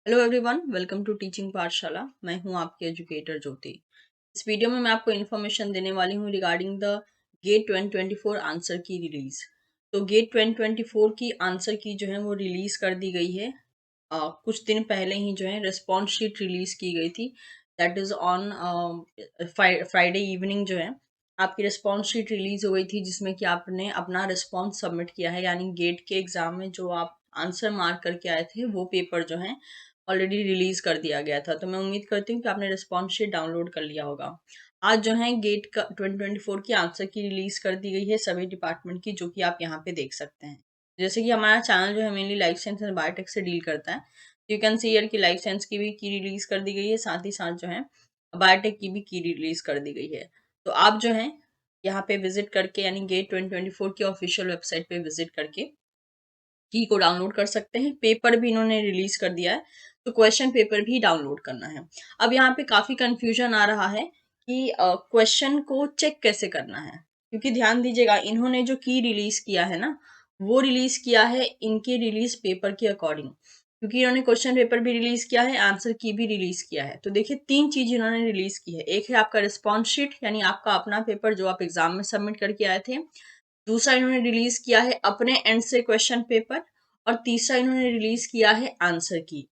Hello everyone, welcome to teaching Pathshala. मैं हूं आपकी एजुकेटर ज्योति। इस वीडियो में मैं आपको इन्फॉर्मेशन देने वाली हूं रिगार्डिंग द गेट 2024 आंसर की रिलीज। तो गेट 2024 की आंसर की जो है वो रिलीज कर दी गई है। कुछ दिन पहले ही जो है रिस्पॉन्स शीट रिलीज की गई थी। That is on Friday evening जो है आपकी रिस्पॉन्स शीट रिलीज हो गई थी, जिसमें कि आपने अपना रिस्पॉन्स सबमिट किया है। यानी गेट के एग्जाम में जो आप आंसर मार्क करके आए थे वो पेपर जो है ऑलरेडी रिलीज कर दिया गया था। तो मैं उम्मीद करती हूँ कि आपने रिस्पॉन्स शीट डाउनलोड कर लिया होगा। आज जो है गेट का 2024 की आंसर की रिलीज कर दी गई है सभी डिपार्टमेंट की, जो कि आप यहाँ पे देख सकते हैं। जैसे कि हमारा चैनल जो है mainly life science and biotech से डील करता है। यू कैन सी ईयर की लाइफ साइंस की भी की रिलीज कर दी गई है, साथ ही साथ जो है बायोटेक की भी की रिलीज कर दी गई है। तो आप जो है यहाँ पे विजिट करके, यानी गेट 2024 की ऑफिशियल वेबसाइट पे विजिट करके की को डाउनलोड कर सकते हैं। पेपर भी इन्होंने रिलीज कर दिया है, तो क्वेश्चन पेपर भी डाउनलोड करना है। अब यहाँ पे काफी कंफ्यूजन आ रहा है कि क्वेश्चन को चेक कैसे करना है, क्योंकि ध्यान दीजिएगा इन्होंने जो की रिलीज किया है ना, वो रिलीज किया है इनके रिलीज पेपर के अकॉर्डिंग। क्योंकि इन्होंने क्वेश्चन पेपर भी रिलीज किया है, आंसर की भी रिलीज किया है। तो देखिए तीन चीज इन्होंने रिलीज की है। एक है आपका रिस्पॉन्स शीट, यानी आपका अपना पेपर जो आप एग्जाम में सबमिट करके आए थे। दूसरा इन्होंने रिलीज किया है अपने एंड से क्वेश्चन पेपर। और तीसरा इन्होंने रिलीज किया है आंसर की।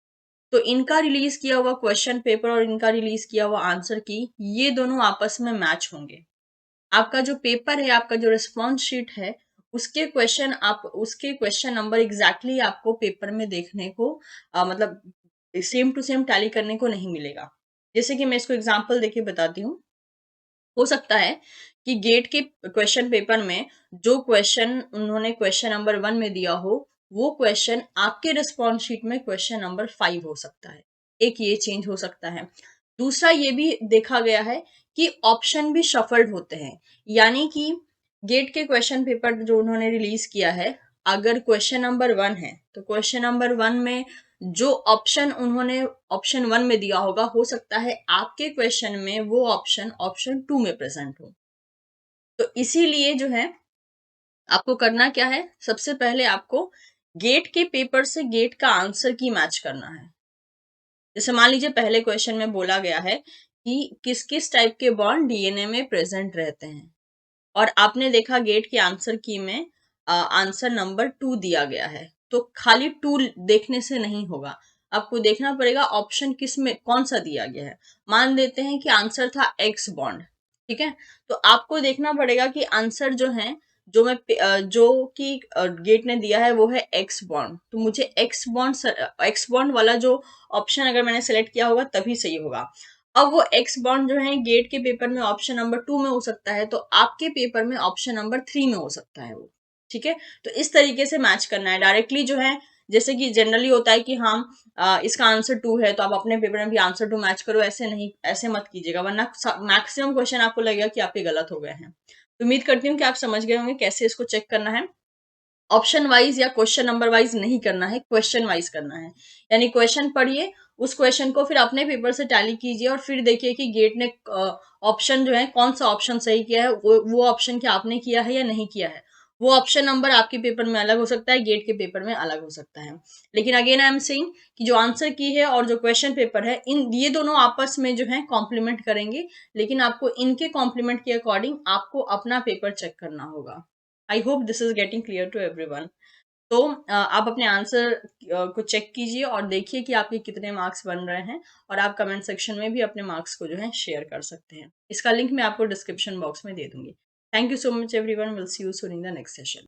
तो इनका रिलीज किया हुआ क्वेश्चन पेपर और इनका रिलीज किया हुआ आंसर की, ये दोनों आपस में मैच होंगे। आपका जो पेपर है, आपका जो रिस्पॉन्स शीट है, उसके क्वेश्चन नंबर एग्जैक्टली आपको पेपर में देखने को मतलब सेम टू सेम टैली करने को नहीं मिलेगा। जैसे कि मैं इसको एग्जांपल देके बताती हूँ। हो सकता है कि गेट के क्वेश्चन पेपर में जो क्वेश्चन उन्होंने क्वेश्चन नंबर 1 में दिया हो, वो क्वेश्चन आपके रिस्पॉन्स शीट में क्वेश्चन नंबर 5 हो सकता है। एक ये चेंज हो सकता है। दूसरा ये भी देखा गया है कि ऑप्शन भी शफल्ड होते हैं। यानी कि गेट के क्वेश्चन पेपर जो उन्होंने रिलीज किया है, अगर क्वेश्चन नंबर 1 है तो क्वेश्चन नंबर 1 में जो ऑप्शन उन्होंने ऑप्शन 1 में दिया होगा, हो सकता है आपके क्वेश्चन में वो ऑप्शन ऑप्शन 2 में प्रेजेंट हो। तो इसीलिए जो है आपको करना क्या है, सबसे पहले आपको गेट के पेपर से गेट का आंसर की मैच करना है। जैसे मान लीजिए पहले क्वेश्चन में बोला गया है कि किस किस टाइप के बॉन्ड डीएनए में प्रेजेंट रहते हैं, और आपने देखा गेट के आंसर की में आंसर नंबर 2 दिया गया है। तो खाली 2 देखने से नहीं होगा, आपको देखना पड़ेगा ऑप्शन किस में कौन सा दिया गया है। मान लेते हैं कि आंसर था एक्स बॉन्ड, ठीक है। तो आपको देखना पड़ेगा कि आंसर जो है, जो कि गेट ने दिया है वो है एक्स बॉन्ड। तो मुझे एक्स बॉन्ड वाला जो ऑप्शन अगर मैंने सेलेक्ट किया होगा तभी सही होगा। अब वो एक्स बॉन्ड जो है गेट के पेपर में ऑप्शन नंबर 2 में हो सकता है, तो आपके पेपर में ऑप्शन नंबर 3 में हो सकता है वो। ठीक है। तो इस तरीके से मैच करना है डायरेक्टली जो है। जैसे कि जनरली होता है कि हम इसका आंसर 2 है तो आप अपने पेपर में भी आंसर 2 मैच करो, ऐसे नहीं, ऐसे मत कीजिएगा, वरना मैक्सिमम क्वेश्चन आपको लगेगा कि आपके गलत हो गए हैं। तो उम्मीद करती हूँ कि आप समझ गए होंगे कैसे इसको चेक करना है। ऑप्शन वाइज या क्वेश्चन नंबर वाइज नहीं करना है, क्वेश्चन वाइज करना है। यानी क्वेश्चन पढ़िए, उस क्वेश्चन को फिर अपने पेपर से टैली कीजिए और फिर देखिए कि गेट ने ऑप्शन जो है कौन सा ऑप्शन सही किया है, वो ऑप्शन क्या आपने किया है या नहीं किया है। वो ऑप्शन नंबर आपके पेपर में अलग हो सकता है, गेट के पेपर में अलग हो सकता है। लेकिन अगेन आई एम सेइंग कि जो आंसर की है और जो क्वेश्चन पेपर है, इन ये दोनों आपस में जो है कॉम्प्लीमेंट करेंगे। लेकिन आपको इनके कॉम्प्लीमेंट के अकॉर्डिंग आपको अपना पेपर चेक करना होगा। I hope this is getting clear to everyone. तो आप अपने आंसर को चेक कीजिए और देखिए कि आपके कितने मार्क्स बन रहे हैं। और आप कमेंट सेक्शन में भी अपने मार्क्स को जो है शेयर कर सकते हैं। इसका लिंक मैं आपको डिस्क्रिप्शन बॉक्स में दे दूंगी। Thank you so much everyone, will see you soon in the next session.